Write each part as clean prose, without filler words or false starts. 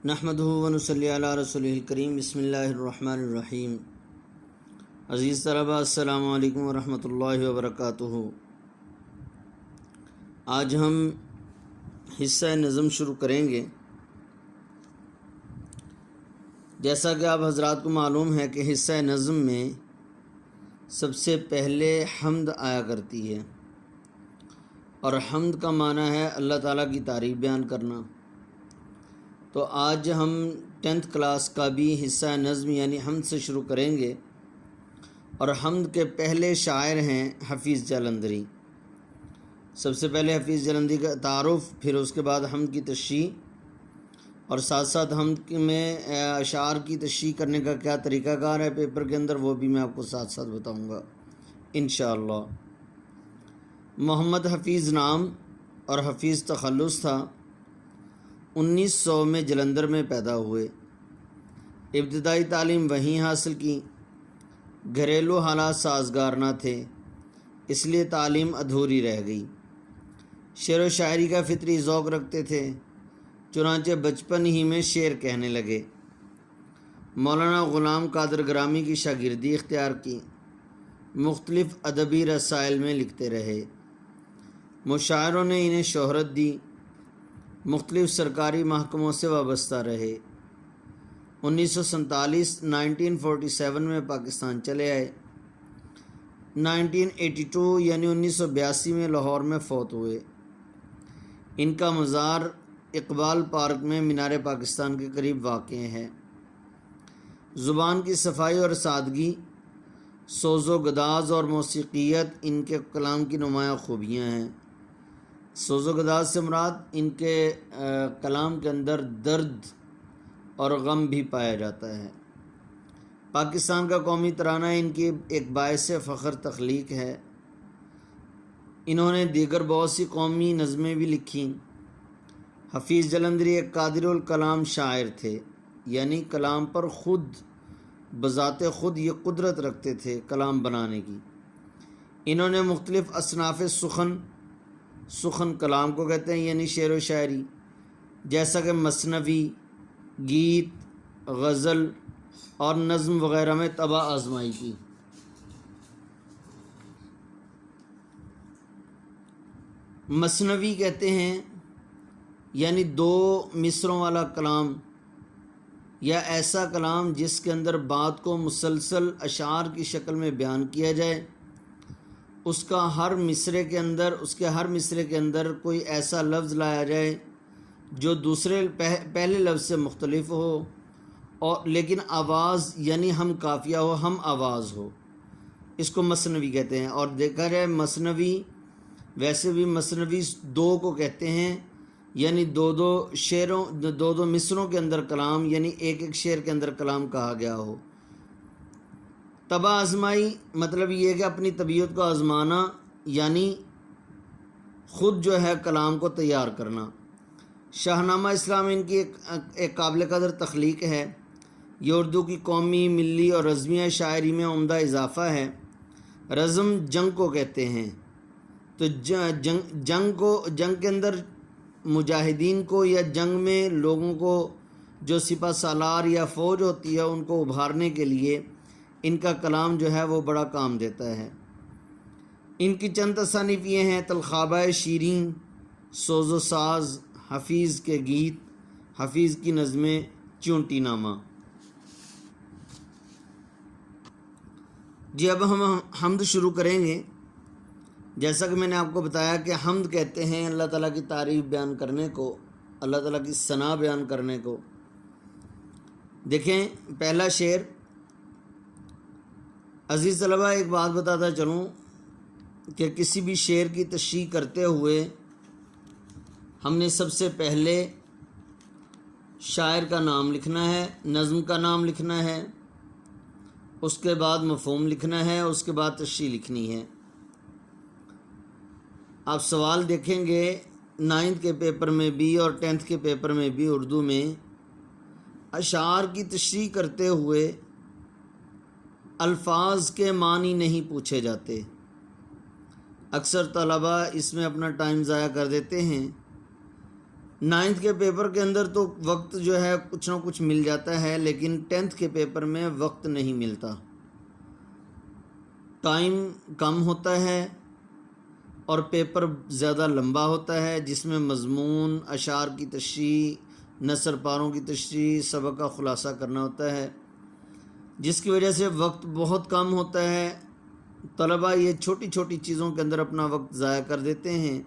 نحمدہ و نصلی علی رسولہ الکریم بسم اللہ الرحمن الرحیم۔ عزیز طلبہ السلام علیکم ورحمۃ اللہ وبرکاتہ۔ آج ہم حصہ نظم شروع کریں گے۔ جیسا کہ آپ حضرات کو معلوم ہے کہ حصہ نظم میں سب سے پہلے حمد آیا کرتی ہے، اور حمد کا معنی ہے اللہ تعالیٰ کی تعریف بیان کرنا۔ تو آج ہم 10th کلاس کا بھی حصہ نظم یعنی حمد سے شروع کریں گے، اور حمد کے پہلے شاعر ہیں حفیظ جلندری۔ سب سے پہلے حفیظ جلندری کا تعارف، پھر اس کے بعد حمد کی تشریح، اور ساتھ ساتھ حمد میں اشعار کی تشریح کرنے کا کیا طریقہ کار ہے پیپر کے اندر، وہ بھی میں آپ کو ساتھ ساتھ بتاؤں گا انشاءاللہ۔ محمد حفیظ نام اور حفیظ تخلص تھا۔ 1900 میں جلندر میں پیدا ہوئے۔ ابتدائی تعلیم وہیں حاصل کی۔ گھریلو حالات سازگار نہ تھے، اس لیے تعلیم ادھوری رہ گئی۔ شعر و شاعری کا فطری ذوق رکھتے تھے، چنانچہ بچپن ہی میں شعر کہنے لگے۔ مولانا غلام قادر گرامی کی شاگردی اختیار کی، مختلف ادبی رسائل میں لکھتے رہے۔ مشاعروں نے انہیں شہرت دی، مختلف سرکاری محکموں سے وابستہ رہے۔ 1947 میں پاکستان چلے آئے۔ 1982 یعنی 1982 میں لاہور میں فوت ہوئے۔ ان کا مزار اقبال پارک میں مینار پاکستان کے قریب واقع ہے۔ زبان کی صفائی اور سادگی، سوز و گداز اور موسیقیت ان کے کلام کی نمایاں خوبیاں ہیں۔ سوز و گداز سے مراد ان کے کلام کے اندر درد اور غم بھی پایا جاتا ہے۔ پاکستان کا قومی ترانہ ان کی ایک باعث فخر تخلیق ہے۔ انہوں نے دیگر بہت سی قومی نظمیں بھی لکھیں۔ حفیظ جلندری ایک قادر الکلام شاعر تھے، یعنی کلام پر خود بذات خود یہ قدرت رکھتے تھے کلام بنانے کی۔ انہوں نے مختلف اصناف سخن کلام کو کہتے ہیں، یعنی شعر و شاعری، جیسا کہ مثنوی، گیت، غزل اور نظم وغیرہ میں طبع آزمائی کی۔ مثنوی کہتے ہیں یعنی 2 مصروں والا کلام، یا ایسا کلام جس کے اندر بات کو مسلسل اشعار کی شکل میں بیان کیا جائے۔ اس کے ہر مصرے کے اندر کوئی ایسا لفظ لایا جائے جو دوسرے پہلے لفظ سے مختلف ہو، اور لیکن آواز یعنی ہم قافیہ ہو، ہم آواز ہو، اس کو مثنوی کہتے ہیں۔ اور دیکھا جائے مثنوی، ویسے بھی مثنوی 2 کو کہتے ہیں، یعنی 2 مصروں کے اندر کلام، یعنی ایک شعر کے اندر کلام کہا گیا ہو۔ طبع آزمائی مطلب یہ ہے کہ اپنی طبیعت کو آزمانا، یعنی خود جو ہے کلام کو تیار کرنا۔ شاہنامہ اسلام ان کی ایک قابل قدر تخلیق ہے۔ یہ اردو کی قومی، ملی اور رزمیہ شاعری میں عمدہ اضافہ ہے۔ رزم جنگ کو کہتے ہیں، تو جنگ کے اندر مجاہدین کو یا جنگ میں لوگوں کو جو سپہ سالار یا فوج ہوتی ہے ان کو ابھارنے کے لیے ان کا کلام جو ہے وہ بڑا کام دیتا ہے۔ ان کی چند تصانیف یہ ہیں: تلخابہ شیریں، سوز و ساز، حفیظ کے گیت، حفیظ کی نظمیں، چونٹی نامہ۔ جی اب ہم حمد شروع کریں گے۔ جیسا کہ میں نے آپ کو بتایا کہ حمد کہتے ہیں اللہ تعالیٰ کی تعریف بیان کرنے کو، اللہ تعالیٰ کی ثنا بیان کرنے کو۔ دیکھیں پہلا شعر۔ عزیز طلبہ ایک بات بتاتا چلوں کہ کسی بھی شعر کی تشریح کرتے ہوئے ہم نے سب سے پہلے شاعر کا نام لکھنا ہے، نظم کا نام لکھنا ہے، اس کے بعد مفہوم لکھنا ہے، اس کے بعد تشریح لکھنی ہے۔ آپ سوال دیکھیں گے 9th کے پیپر میں بھی اور 10th کے پیپر میں بھی اردو میں اشعار کی تشریح کرتے ہوئے الفاظ کے معنی نہیں پوچھے جاتے۔ اکثر طلباء اس میں اپنا ٹائم ضائع کر دیتے ہیں، 9th کے پیپر کے اندر تو وقت جو ہے کچھ نہ کچھ مل جاتا ہے، لیکن 10th کے پیپر میں وقت نہیں ملتا، ٹائم کم ہوتا ہے اور پیپر زیادہ لمبا ہوتا ہے، جس میں مضمون، اشعار کی تشریح، نثر پاروں کی تشریح، سبق کا خلاصہ کرنا ہوتا ہے، جس کی وجہ سے وقت بہت کم ہوتا ہے۔ طلبہ یہ چھوٹی چھوٹی چیزوں کے اندر اپنا وقت ضائع کر دیتے ہیں،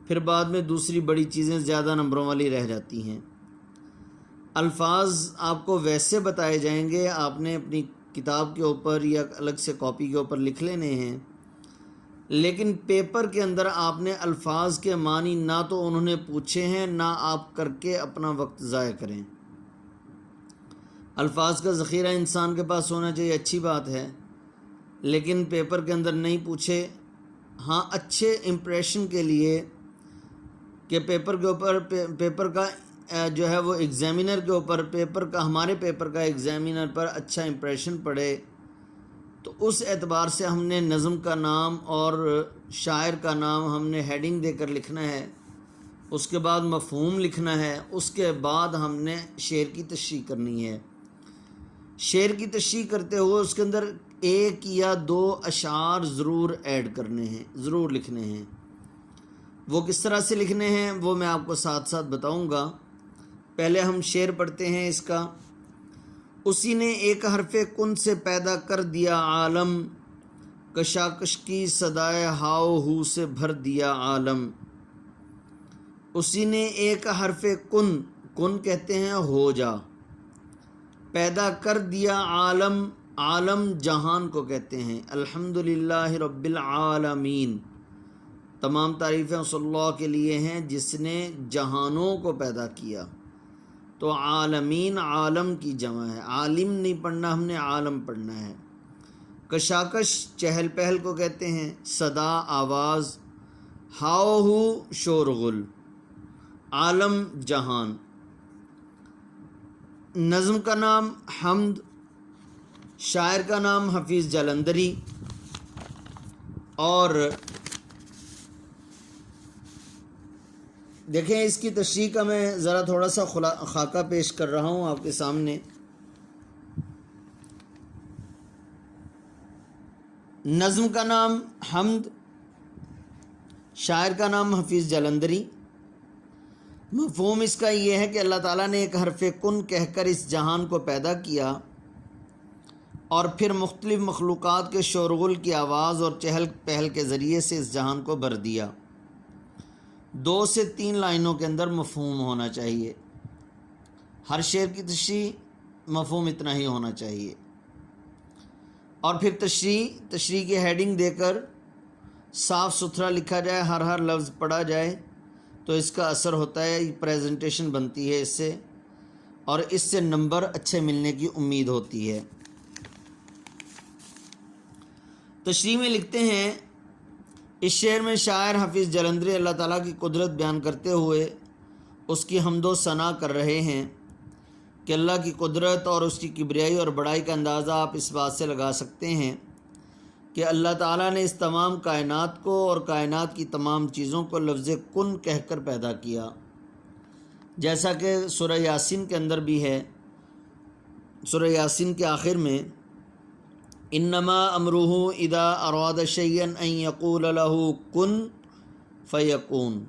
پھر بعد میں دوسری بڑی چیزیں زیادہ نمبروں والی رہ جاتی ہیں۔ الفاظ آپ کو ویسے بتائے جائیں گے، آپ نے اپنی کتاب کے اوپر یا الگ سے کاپی کے اوپر لکھ لینے ہیں، لیکن پیپر کے اندر آپ نے الفاظ کے معنی نہ تو انہوں نے پوچھے ہیں، نہ آپ کر کے اپنا وقت ضائع کریں۔ الفاظ کا ذخیرہ انسان کے پاس ہونا چاہیے، اچھی بات ہے، لیکن پیپر کے اندر نہیں پوچھے۔ ہاں، اچھے امپریشن کے لیے کہ پیپر کے اوپر پیپر کا جو ہے وہ ایگزامینر کے اوپر ہمارے پیپر کا ایگزامینر پر اچھا امپریشن پڑے، تو اس اعتبار سے ہم نے نظم کا نام اور شاعر کا نام ہم نے ہیڈنگ دے کر لکھنا ہے، اس کے بعد مفہوم لکھنا ہے، اس کے بعد ہم نے شعر کی تشریح کرنی ہے۔ شعر کی تشریح کرتے ہوئے اس کے اندر 1 یا 2 اشعار ضرور ایڈ کرنے ہیں، ضرور لکھنے ہیں۔ وہ کس طرح سے لکھنے ہیں وہ میں آپ کو ساتھ ساتھ بتاؤں گا۔ پہلے ہم شعر پڑھتے ہیں اس کا۔ اسی نے ایک حرف کن سے پیدا کر دیا عالم، کشاکش کی صدائے ہاؤ ہو سے بھر دیا عالم۔ اسی نے ایک حرف کن کہتے ہیں ہو جا، پیدا کر دیا عالم، عالم جہان کو کہتے ہیں۔ الحمدللہ رب العالمین، تمام تعریفیں صلی اللہ کے لیے ہیں جس نے جہانوں کو پیدا کیا۔ تو عالمین عالم کی جمع ہے، عالم نہیں پڑھنا ہم نے، عالم پڑھنا ہے۔ کشاکش چہل پہل کو کہتے ہیں، صدا آواز، ہاؤ ہو شور غل، عالم جہان۔ نظم کا نام حمد، شاعر کا نام حفیظ جلندری، اور دیکھیں اس کی تشریح کا میں ذرا تھوڑا سا خاکہ پیش کر رہا ہوں آپ کے سامنے۔ نظم کا نام حمد، شاعر کا نام حفیظ جلندری۔ مفہوم اس کا یہ ہے کہ اللہ تعالیٰ نے ایک حرف کن کہہ کر اس جہان کو پیدا کیا، اور پھر مختلف مخلوقات کے شورغل کی آواز اور چہل پہل کے ذریعے سے اس جہان کو بھر دیا۔ 2 سے 3 لائنوں کے اندر مفہوم ہونا چاہیے، ہر شعر کی تشریح مفہوم اتنا ہی ہونا چاہیے، اور پھر تشریح کی ہیڈنگ دے کر صاف ستھرا لکھا جائے، ہر لفظ پڑھا جائے، تو اس کا اثر ہوتا ہے، پریزنٹیشن بنتی ہے اس سے، اور اس سے نمبر اچھے ملنے کی امید ہوتی ہے۔ تشریح میں لکھتے ہیں، اس شعر میں شاعر حفیظ جلندری اللہ تعالیٰ کی قدرت بیان کرتے ہوئے اس کی حمد و ثنا کر رہے ہیں کہ اللہ کی قدرت اور اس کی کبریائی اور بڑائی کا اندازہ آپ اس بات سے لگا سکتے ہیں کہ اللہ تعالیٰ نے اس تمام کائنات کو اور کائنات کی تمام چیزوں کو لفظ کن کہہ کر پیدا کیا، جیسا کہ سورہ یاسین کے اندر بھی ہے۔ سورہ یاسین کے آخر میں انما امرہ اذا اراد شیئا ان یقول لہ کن فیکون،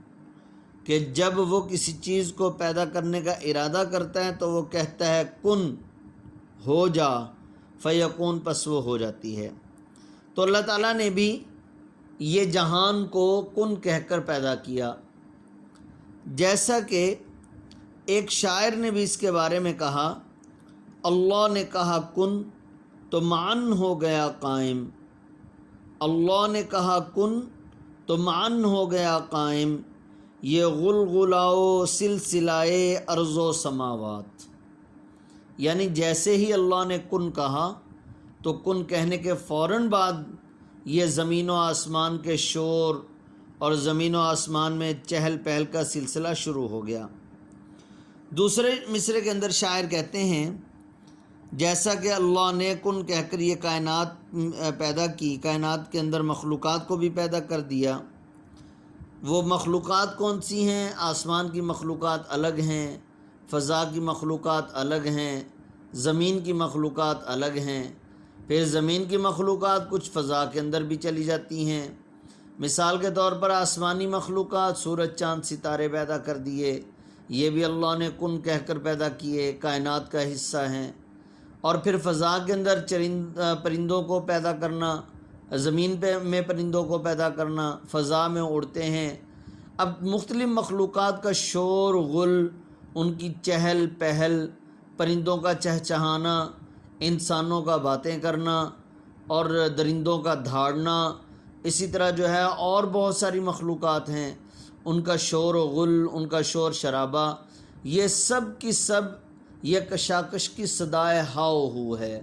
کہ جب وہ کسی چیز کو پیدا کرنے کا ارادہ کرتا ہے تو وہ کہتا ہے کن، ہو جا، فیکون، پس وہ ہو جاتی ہے۔ تو اللہ تعالیٰ نے بھی یہ جہان کو کن کہہ کر پیدا کیا، جیسا کہ ایک شاعر نے بھی اس کے بارے میں کہا، اللہ نے کہا کن تو معن ہو گیا قائم، اللہ نے کہا کن تو معن ہو گیا قائم، یہ غلغلاؤ سلسلائے ارض و سماوات۔ یعنی جیسے ہی اللہ نے کن کہا تو کن کہنے کے فوراً بعد یہ زمین و آسمان کے شور اور زمین و آسمان میں چہل پہل کا سلسلہ شروع ہو گیا۔ دوسرے مصرعے کے اندر شاعر کہتے ہیں، جیسا کہ اللہ نے کن کہہ کر یہ کائنات پیدا کی، کائنات کے اندر مخلوقات کو بھی پیدا کر دیا، وہ مخلوقات کون سی ہیں؟ آسمان کی مخلوقات الگ ہیں، فضا کی مخلوقات الگ ہیں، زمین کی مخلوقات الگ ہیں۔ پھر زمین کی مخلوقات کچھ فضا کے اندر بھی چلی جاتی ہیں۔ مثال کے طور پر آسمانی مخلوقات، سورج چاند ستارے پیدا کر دیے، یہ بھی اللہ نے کن کہہ کر پیدا کیے، کائنات کا حصہ ہیں۔ اور پھر فضا کے اندر پرندوں کو پیدا کرنا، زمین میں پرندوں کو پیدا کرنا، فضا میں اڑتے ہیں۔ اب مختلف مخلوقات کا شور غل، ان کی چہل پہل، پرندوں کا چہچہانا، انسانوں کا باتیں کرنا اور درندوں کا دھاڑنا، اسی طرح جو ہے اور بہت ساری مخلوقات ہیں، ان کا شور و غل، ان کا شور شرابہ، یہ سب کی سب یہ کشاکش کی صدائے ہاؤ ہو ہے۔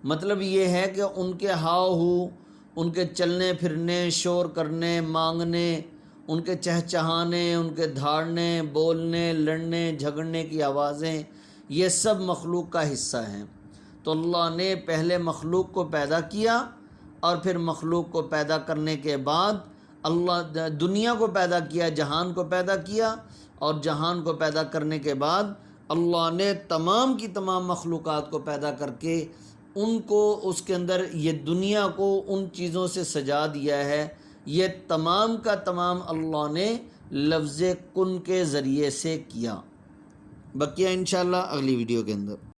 مطلب یہ ہے کہ ان کے ہاؤ ہو، ان کے چلنے پھرنے، شور کرنے، مانگنے، ان کے چہچہانے، ان کے دھاڑنے، بولنے، لڑنے جھگڑنے کی آوازیں، یہ سب مخلوق کا حصہ ہیں۔ تو اللہ نے پہلے مخلوق کو پیدا کیا، اور پھر مخلوق کو پیدا کرنے کے بعد اللہ دنیا کو پیدا کیا، جہان کو پیدا کیا، اور جہان کو پیدا کرنے کے بعد اللہ نے تمام کی تمام مخلوقات کو پیدا کر کے ان کو اس کے اندر یہ دنیا کو ان چیزوں سے سجا دیا ہے۔ یہ تمام کا تمام اللہ نے لفظ کن کے ذریعے سے کیا۔ بقیہ انشاءاللہ اگلی ویڈیو کے اندر۔